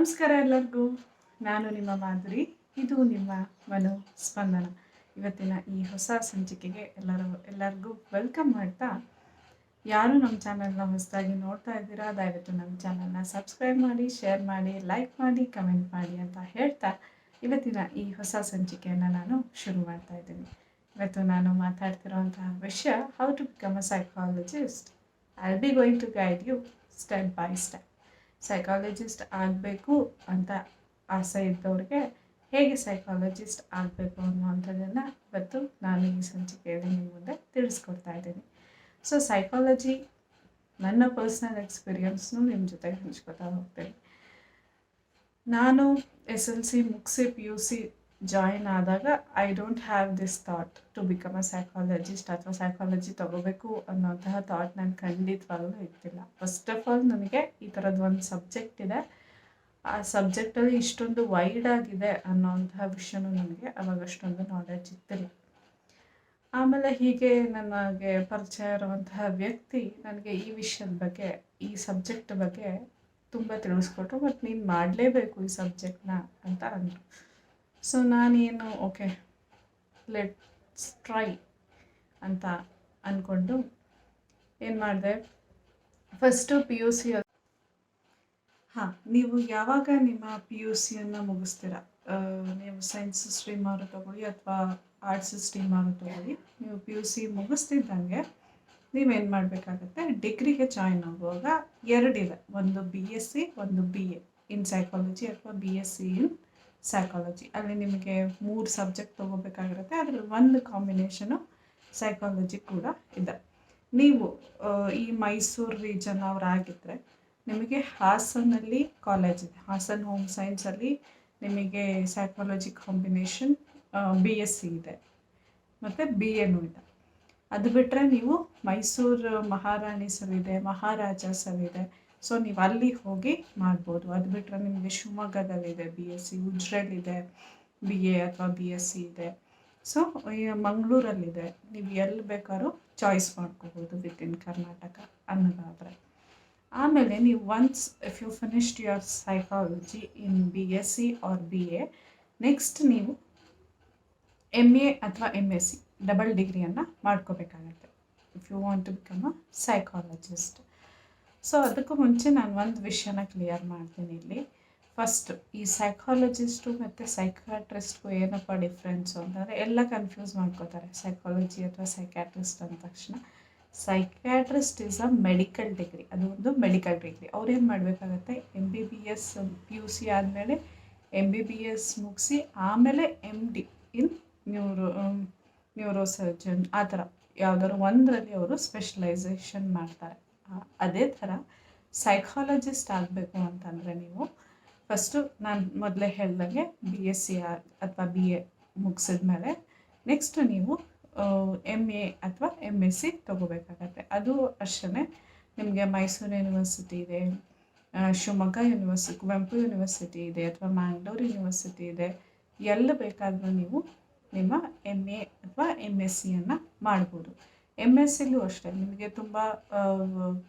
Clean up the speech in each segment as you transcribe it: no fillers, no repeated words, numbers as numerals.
ನಮಸ್ಕಾರ ಎಲ್ಲರಿಗೂ. ನಾನು ನಿಮ್ಮ ಮಾಧುರಿ. ಇದು ನಿಮ್ಮ ಮನೋಸ್ಪಂದನ. ಇವತ್ತಿನ ಈ ಹೊಸ ಸಂಚಿಕೆಗೆ ಎಲ್ಲರಿಗೂ ವೆಲ್ಕಮ್ ಮಾಡ್ತಾ, ಯಾರು ನಮ್ಮ ಚಾನಲ್ನ ಹೊಸದಾಗಿ ನೋಡ್ತಾ ಇದ್ದೀರಾ ದಯವಿಟ್ಟು ನಮ್ಮ ಚಾನಲ್ನ ಸಬ್ಸ್ಕ್ರೈಬ್ ಮಾಡಿ, ಶೇರ್ ಮಾಡಿ, ಲೈಕ್ ಮಾಡಿ, ಕಮೆಂಟ್ ಮಾಡಿ ಅಂತ ಹೇಳ್ತಾ ಇವತ್ತಿನ ಈ ಹೊಸ ಸಂಚಿಕೆಯನ್ನು ನಾನು ಶುರು ಮಾಡ್ತಾ ಇದ್ದೀನಿ. ಇವತ್ತು ನಾನು ಮಾತಾಡ್ತಿರೋಂತಹ ವಿಷಯ how to become a psychologist. I will be going to guide you step by step. Psychologist ಆಗಬೇಕು ಅಂತ ಆಸೆ ಇದ್ದವ್ರಿಗೆ ಹೇಗೆ ಸೈಕಾಲಜಿಸ್ಟ್ ಆಗಬೇಕು ಅನ್ನುವಂಥದ್ದನ್ನು ಇವತ್ತು ನಾನು ಈ ಸಂಚಿಕೆಯಲ್ಲಿ ನಿಮ್ಮ ಮುಂದೆ ತಿಳಿಸ್ಕೊಡ್ತಾ ಇದ್ದೀನಿ. ಸೊ ಸೈಕಾಲಜಿ ನನ್ನ ಪರ್ಸ್ನಲ್ ಎಕ್ಸ್ಪೀರಿಯನ್ಸ್ನು ನಿಮ್ಮ ಜೊತೆ ಹಂಚ್ಕೊತಾ ಹೋಗ್ತೀನಿ. ನಾನು SLC ಮುಗಿಸಿ PUC ಜಾಯಿನ್ ಆದಾಗ I don't have this thought to become a psychologist ಅಥವಾ ಸೈಕಾಲಜಿ ತೊಗೋಬೇಕು ಅನ್ನೋಂತಹ ಥಾಟ್ ನಾನು ಖಂಡಿತವಾಗ್ಲೂ ಇರ್ತಿಲ್ಲ. ಫಸ್ಟ್ ಆಫ್ ಆಲ್ ನನಗೆ ಈ ಥರದ್ದು ಒಂದು ಸಬ್ಜೆಕ್ಟ್ ಇದೆ, ಆ ಸಬ್ಜೆಕ್ಟಲ್ಲಿ ಇಷ್ಟೊಂದು ವೈಡ್ ಆಗಿದೆ ಅನ್ನೋಂತಹ ವಿಷಯನೂ ನನಗೆ ಅವಾಗ ಅಷ್ಟೊಂದು ನಾಲೆಡ್ಜ್ ಇತ್ತಿಲ್ಲ. ಆಮೇಲೆ ಹೀಗೆ ನನಗೆ ಪರಿಚಯ ಇರುವಂತಹ ವ್ಯಕ್ತಿ ನನಗೆ ಈ ವಿಷಯದ ಬಗ್ಗೆ, ಈ ಸಬ್ಜೆಕ್ಟ್ ಬಗ್ಗೆ ತುಂಬ ತಿಳಿಸ್ಕೊಟ್ರು. ಮತ್ತು ನೀನು ಮಾಡಲೇಬೇಕು ಈ ಸಬ್ಜೆಕ್ಟ್ನ ಅಂತ ಅಂದರು. ಸೊ ನಾನೇನು ಓಕೆ ಲೆಟ್ಸ್ ಟ್ರೈ ಅಂತ ಅಂದ್ಕೊಂಡು ಏನು ಮಾಡಿದೆ, ಫಸ್ಟು PUC. ನೀವು ಯಾವಾಗ ನಿಮ್ಮ PUCಯನ್ನು ಮುಗಿಸ್ತೀರ, ನೀವು ಸೈನ್ಸ್ ಸ್ಟ್ರೀಮ್ ಅವರು ತೊಗೊಳ್ಳಿ ಅಥವಾ ಆರ್ಟ್ಸ್ ಸ್ಟ್ರೀಮ್ ಅವರು ತೊಗೊಳ್ಳಿ, ನೀವು PUC ಮುಗಿಸ್ತಿದ್ದಂಗೆ ನೀವೇನು ಮಾಡಬೇಕಾಗತ್ತೆ, ಡಿಗ್ರಿಗೆ ಜಾಯಿನ್ ಆಗುವಾಗ ಎರಡಿದೆ, ಒಂದು BSc ಒಂದು BA ಇನ್ ಸೈಕಾಲಜಿ ಅಥವಾ BSc ಇನ್ ಸೈಕಾಲಜಿ. ಅಲ್ಲಿ ನಿಮಗೆ 3 ಸಬ್ಜೆಕ್ಟ್ ತೊಗೋಬೇಕಾಗಿರುತ್ತೆ. ಅದರಲ್ಲಿ ಒಂದು ಕಾಂಬಿನೇಷನು ಸೈಕಾಲಜಿ ಕೂಡ ಇದೆ. ನೀವು ಈ ಮೈಸೂರು ರೀಜನ್ ಅವರಾಗಿದ್ದರೆ ನಿಮಗೆ ಹಾಸನಲ್ಲಿ ಕಾಲೇಜ್ ಇದೆ, ಹಾಸನ್ ಹೋಮ್ ಸೈನ್ಸಲ್ಲಿ ನಿಮಗೆ ಸೈಕಾಲಜಿ ಕಾಂಬಿನೇಷನ್ BSc ಇದೆ ಮತ್ತು BAನೂ ಇದೆ. ಅದು ಬಿಟ್ಟರೆ ನೀವು ಮೈಸೂರು ಮಹಾರಾಣಿಸಲ್ಲಿದೆ, ಮಹಾರಾಜಾಸಲ್ಲಿದೆ. ಸೊ ನೀವು ಅಲ್ಲಿ ಹೋಗಿ ಮಾಡ್ಬೋದು. ಅದು ಬಿಟ್ಟರೆ ನಿಮಗೆ ಶಿವಮೊಗ್ಗದಲ್ಲಿದೆ BSc, ಉಜ್ರೆಯಲ್ಲಿದೆ BA ಅಥವಾ BSc ಇದೆ. ಸೊ ಮಂಗಳೂರಲ್ಲಿದೆ. ನೀವು ಎಲ್ಲಿ ಬೇಕಾದ್ರೂ ಚಾಯ್ಸ್ ಮಾಡ್ಕೋಬೋದು ವಿತಿನ್ ಕರ್ನಾಟಕ ಅನ್ನೋದಾದರೆ. ಆಮೇಲೆ ನೀವು once if you finished your psychology in BSc or BA, next ನೀವು MA ಅಥವಾ MSc ಡಬಲ್ ಡಿಗ್ರಿಯನ್ನು ಮಾಡ್ಕೋಬೇಕಾಗತ್ತೆ if you want to become a psychologist. So ಅದಕ್ಕೂ ಮುಂಚೆ ನಾನು ಒಂದು ವಿಷಯನ ಕ್ಲಿಯರ್ ಮಾಡ್ತೀನಿ ಇಲ್ಲಿ. ಫಸ್ಟು ಈ ಸೈಕಾಲಜಿಸ್ಟು ಮತ್ತು ಸೈಕಾಟ್ರಿಸ್ಟ್ಗೂ ಏನಪ್ಪ ಡಿಫ್ರೆನ್ಸು ಅಂತಂದರೆ ಎಲ್ಲ ಕನ್ಫ್ಯೂಸ್ ಮಾಡ್ಕೋತಾರೆ. ಸೈಕಾಲಜಿ ಅಥವಾ ಸೈಕ್ಯಾಟ್ರಿಸ್ಟ್ ಅಂದ ತಕ್ಷಣ psychiatrist is a medical degree, ಅದು ಒಂದು ಮೆಡಿಕಲ್ ಡಿಗ್ರಿ. ಅವ್ರೇನು ಮಾಡಬೇಕಾಗತ್ತೆ, MBBS PUC ಆದಮೇಲೆ MBBS ಮುಗಿಸಿ ಆಮೇಲೆ MD ಇನ್ ನ್ಯೂರೋಸರ್ಜನ್ ಆ ಥರ ಯಾವುದಾದ್ರು ಒಂದರಲ್ಲಿ ಅವರು ಸ್ಪೆಷಲೈಸೇಷನ್ ಮಾಡ್ತಾರೆ. ಅದೇ ಥರ ಸೈಕಾಲಜಿಸ್ಟ್ ಆಗಬೇಕು ಅಂತಂದರೆ ನೀವು ಫಸ್ಟು ನಾನು ಮೊದಲೇ ಹೇಳ್ದಂಗೆ BSc ಅಥವಾ BA ಮುಗಿಸಿದ್ಮೇಲೆ ನೆಕ್ಸ್ಟ್ ನೀವು MA ಅಥವಾ MSc ತೊಗೋಬೇಕಾಗತ್ತೆ. ಅದು ಅಷ್ಟೇ. ನಿಮಗೆ ಮೈಸೂರು ಯೂನಿವರ್ಸಿಟಿ ಇದೆ, ಶಿವಮೊಗ್ಗ ಯೂನಿವರ್ಸಿಟಿ, ಕುವೆಂಪು ಯೂನಿವರ್ಸಿಟಿ ಇದೆ ಅಥವಾ ಮ್ಯಾಂಗ್ಳೂರು ಯೂನಿವರ್ಸಿಟಿ ಇದೆ. ಎಲ್ಲಿ ಬೇಕಾದರೂ ನೀವು ನಿಮ್ಮ MA ಅಥವಾ MScಯನ್ನು ಮಾಡ್ಬೋದು. MScಲೂ ಅಷ್ಟೇ ನಿಮಗೆ ತುಂಬ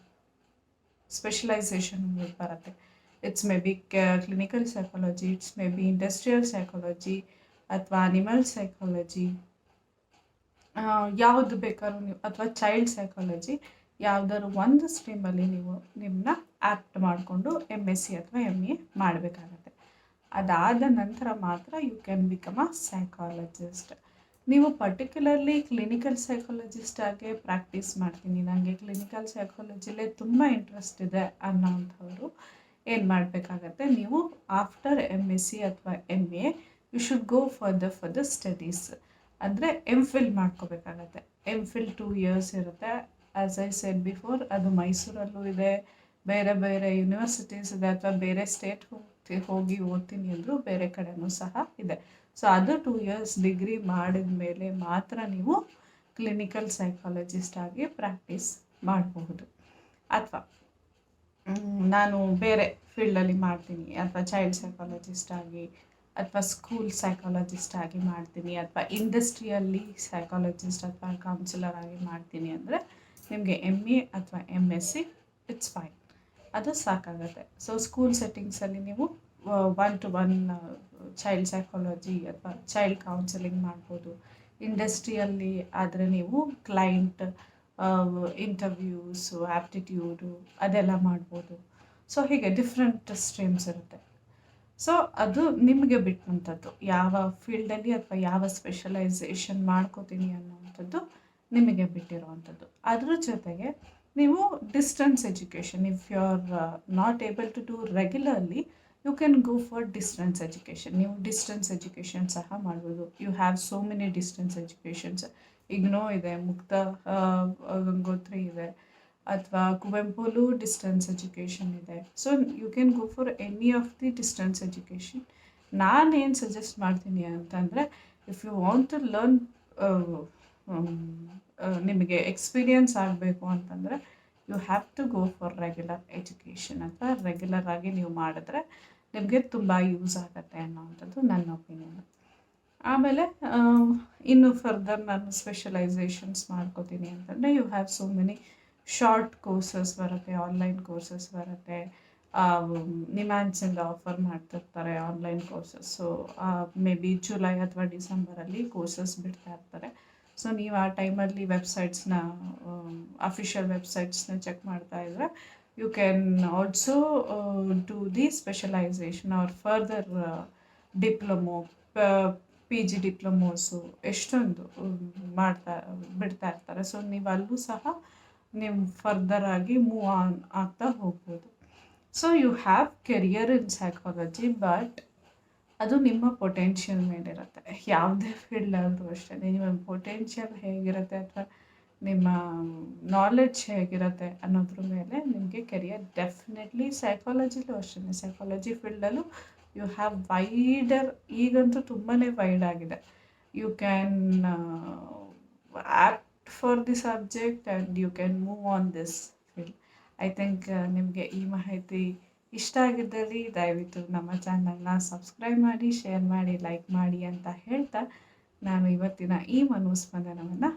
ಸ್ಪೆಷಲೈಸೇಷನ್ ಬರುತ್ತೆ. It's may be clinical psychology, it's may be industrial psychology ಅಥವಾ ಅನಿಮಲ್ ಸೈಕಾಲಜಿ, ಯಾವುದು ಬೇಕಾದ್ರೂ ನೀವು, ಅಥವಾ ಚೈಲ್ಡ್ ಸೈಕಾಲಜಿ, ಯಾವುದಾದ್ರು ಒಂದು ಸ್ಟ್ರೀಮಲ್ಲಿ ನೀವು ನಿಮ್ಮನ್ನ ಆ್ಯಕ್ಟ್ ಮಾಡಿಕೊಂಡು MSc ಅಥವಾ MA ಮಾಡಬೇಕಾಗತ್ತೆ. ಅದಾದ ನಂತರ ಮಾತ್ರ you can become a psychologist. ನೀವು ಪರ್ಟಿಕ್ಯುಲರ್ಲಿ ಕ್ಲಿನಿಕಲ್ ಸೈಕಾಲಜಿಸ್ಟ್ ಆಗಿ ಪ್ರಾಕ್ಟೀಸ್ ಮಾಡ್ತೀನಿ, ನನಗೆ ಕ್ಲಿನಿಕಲ್ ಸೈಕಾಲಜಿಲೇ ತುಂಬ ಇಂಟ್ರೆಸ್ಟ್ ಇದೆ ಅನ್ನೋಂಥವ್ರು ಏನು ಮಾಡಬೇಕಾಗತ್ತೆ, ನೀವು ಆಫ್ಟರ್ MSc ಅಥವಾ MA you should go for the studies. ಅಂದರೆ MPhil ಮಾಡ್ಕೋಬೇಕಾಗತ್ತೆ. MPhil 2 years ಇರುತ್ತೆ. ಆ್ಯಸ್ ಐ ಸೆಡ್ ಬಿಫೋರ್, ಅದು ಮೈಸೂರಲ್ಲೂ ಇದೆ, ಬೇರೆ ಬೇರೆ ಯೂನಿವರ್ಸಿಟೀಸ್ ಇದೆ, ಅಥವಾ ಬೇರೆ ಸ್ಟೇಟ್ ಹೋಗಿ ಓದ್ತೀನಿ ಅಂದರೂ ಬೇರೆ ಕಡೆನೂ ಸಹ ಇದೆ. ಸೊ ಅದು 2 years ಡಿಗ್ರಿ ಮಾಡಿದ ಮೇಲೆ ಮಾತ್ರ ನೀವು ಕ್ಲಿನಿಕಲ್ ಸೈಕಾಲಜಿಸ್ಟ್ ಆಗಿ ಪ್ರಾಕ್ಟೀಸ್ ಮಾಡಬಹುದು. ಅಥವಾ ನಾನು ಬೇರೆ ಫೀಲ್ಡಲ್ಲಿ ಮಾಡ್ತೀನಿ, ಅಥವಾ ಚೈಲ್ಡ್ ಸೈಕಾಲಜಿಸ್ಟ್ ಆಗಿ ಅಥವಾ ಸ್ಕೂಲ್ ಸೈಕಾಲಜಿಸ್ಟ್ ಆಗಿ ಮಾಡ್ತೀನಿ, ಅಥವಾ ಇಂಡಸ್ಟ್ರಿಯಲ್ಲಿ ಸೈಕಾಲಜಿಸ್ಟ್ ಅಥವಾ ಕೌನ್ಸಿಲರ್ ಆಗಿ ಮಾಡ್ತೀನಿ ಅಂದರೆ ನಿಮಗೆ MA ಅಥವಾ MSc ಇಟ್ಸ್ ಫೈನ್, ಅದು ಸಾಕಾಗುತ್ತೆ. ಸೊ ಸ್ಕೂಲ್ ಸೆಟ್ಟಿಂಗ್ಸಲ್ಲಿ ನೀವು one to one child psychology ಅಥವಾ ಚೈಲ್ಡ್ ಕೌನ್ಸಿಲಿಂಗ್ ಮಾಡ್ಬೋದು. ಇಂಡಸ್ಟ್ರಿಯಲ್ಲಿ ಆದರೆ ನೀವು ಕ್ಲೈಂಟ್ ಇಂಟರ್ವ್ಯೂಸು, ಆ್ಯಪ್ಟಿಟ್ಯೂಡು ಅದೆಲ್ಲ ಮಾಡ್ಬೋದು. ಸೊ ಹೀಗೆ ಡಿಫ್ರೆಂಟ್ ಸ್ಟ್ರೀಮ್ಸ್ ಇರುತ್ತೆ. ಸೊ ಅದು ನಿಮಗೆ ಬಿಟ್ಟಂಥದ್ದು, ಯಾವ ಫೀಲ್ಡಲ್ಲಿ ಅಥವಾ ಯಾವ ಸ್ಪೆಷಲೈಸೇಷನ್ ಮಾಡ್ಕೋತೀನಿ ಅನ್ನೋವಂಥದ್ದು ನಿಮಗೆ ಬಿಟ್ಟಿರುವಂಥದ್ದು. ಅದ್ರ ಜೊತೆಗೆ ನೀವು distance education, if you are not able to do regularly, you can go for distance education. ನೀವು ಡಿಸ್ಟೆನ್ಸ್ ಎಜುಕೇಷನ್ ಸಹ ಮಾಡ್ಬೋದು. You have so many distance educations. IGNOU ಇದೆ, ಮುಕ್ತ ಗಂಗೋತ್ರಿ ಇದೆ, ಅಥವಾ ಕುವೆಂಪುಲು ಡಿಸ್ಟೆನ್ಸ್ ಎಜುಕೇಷನ್ ಇದೆ. So you can go for any of the distance education. ನಾನೇನು suggest ಮಾಡ್ತೀನಿ ಅಂತಂದರೆ, if you want to learn, ನಿಮಗೆ ಎಕ್ಸ್ಪೀರಿಯನ್ಸ್ ಆಗಬೇಕು ಅಂತಂದರೆ you have to go for regular education. ಅಥವಾ ರೆಗ್ಯುಲರ್ ಆಗಿ ನೀವು ಮಾಡಿದ್ರೆ ನಿಮಗೆ ತುಂಬ ಯೂಸ್ ಆಗುತ್ತೆ ಅನ್ನೋವಂಥದ್ದು ನನ್ನ ಒಪಿನಿಯನ್. ಆಮೇಲೆ ಇನ್ನು ಫರ್ದರ್ ನಾನು ಸ್ಪೆಷಲೈಸೇಷನ್ಸ್ ಮಾಡ್ಕೋತೀನಿ ಅಂತಂದರೆ, you have so many short courses ಬರುತ್ತೆ, ಆನ್ಲೈನ್ ಕೋರ್ಸಸ್ ಬರುತ್ತೆ. ನಿಮ್ಯಾನ್ಸಿಂದ ಆಫರ್ ಮಾಡ್ತಿರ್ತಾರೆ online courses. So maybe July ಅಥವಾ ಡಿಸೆಂಬರಲ್ಲಿ ಕೋರ್ಸಸ್ ಬಿಡ್ತಾ ಇರ್ತಾರೆ. ಸೊ ನೀವು ಆ ಟೈಮಲ್ಲಿ ವೆಬ್ಸೈಟ್ಸ್ನ, ಅಫಿಷಿಯಲ್ ವೆಬ್ಸೈಟ್ಸ್ನ ಚೆಕ್ ಮಾಡ್ತಾ ಇದ್ದರೆ you can also do the specialisation or further diploma, PG diplomas ಎಷ್ಟೊಂದು ಬಿಡ್ತಾ ಇರ್ತಾರೆ. ಸೊ ನೀವು ಅಲ್ಲೂ ಸಹ ನೀವು ಫರ್ದರ್ ಆಗಿ ಮೂವ್ ಆನ್ ಆಗ್ತಾ ಹೋಗ್ಬೋದು. So you have career in psychology, but ಅದು ನಿಮ್ಮ ಪೊಟೆನ್ಷಿಯಲ್ ಮೇಲಿರುತ್ತೆ. ಯಾವುದೇ ಫೀಲ್ಡ್ ಆದರೂ ಅಷ್ಟೇ, ನಿಮ್ಮ ಪೊಟೆನ್ಷಿಯಲ್ ಹೇಗಿರುತ್ತೆ ಅಥವಾ ನಿಮ್ಮ ನಾಲೆಡ್ಜ್ ಹೇಗಿರುತ್ತೆ ಅನ್ನೋದ್ರ ಮೇಲೆ ನಿಮಗೆ ಕೆರಿಯರ್ ಡೆಫಿನೆಟ್ಲಿ. ಸೈಕಾಲಜಿಲೂ ಅಷ್ಟೇ, ಸೈಕಾಲಜಿ ಫೀಲ್ಡಲ್ಲೂ ಯು ಹ್ಯಾವ್ ವೈಡರ್, ಈಗಂತೂ ತುಂಬಾ ವೈಡ್ ಆಗಿದೆ. You can opt for the subject and you can move on this field. I think ನಿಮಗೆ ಈ ಮಾಹಿತಿ ಇಷ್ಟ ಆಗಿದ್ದಲ್ಲಿ ದಯವಿಟ್ಟು ನಮ್ಮ ಚಾನಲ್ನ ಸಬ್ಸ್ಕ್ರೈಬ್ ಮಾಡಿ, ಶೇರ್ ಮಾಡಿ, ಲೈಕ್ ಮಾಡಿ ಅಂತ ಹೇಳ್ತಾ ನಾನು ಇವತ್ತಿನ ಈ ಮನೋಸ್ಪಂದನವನ್ನು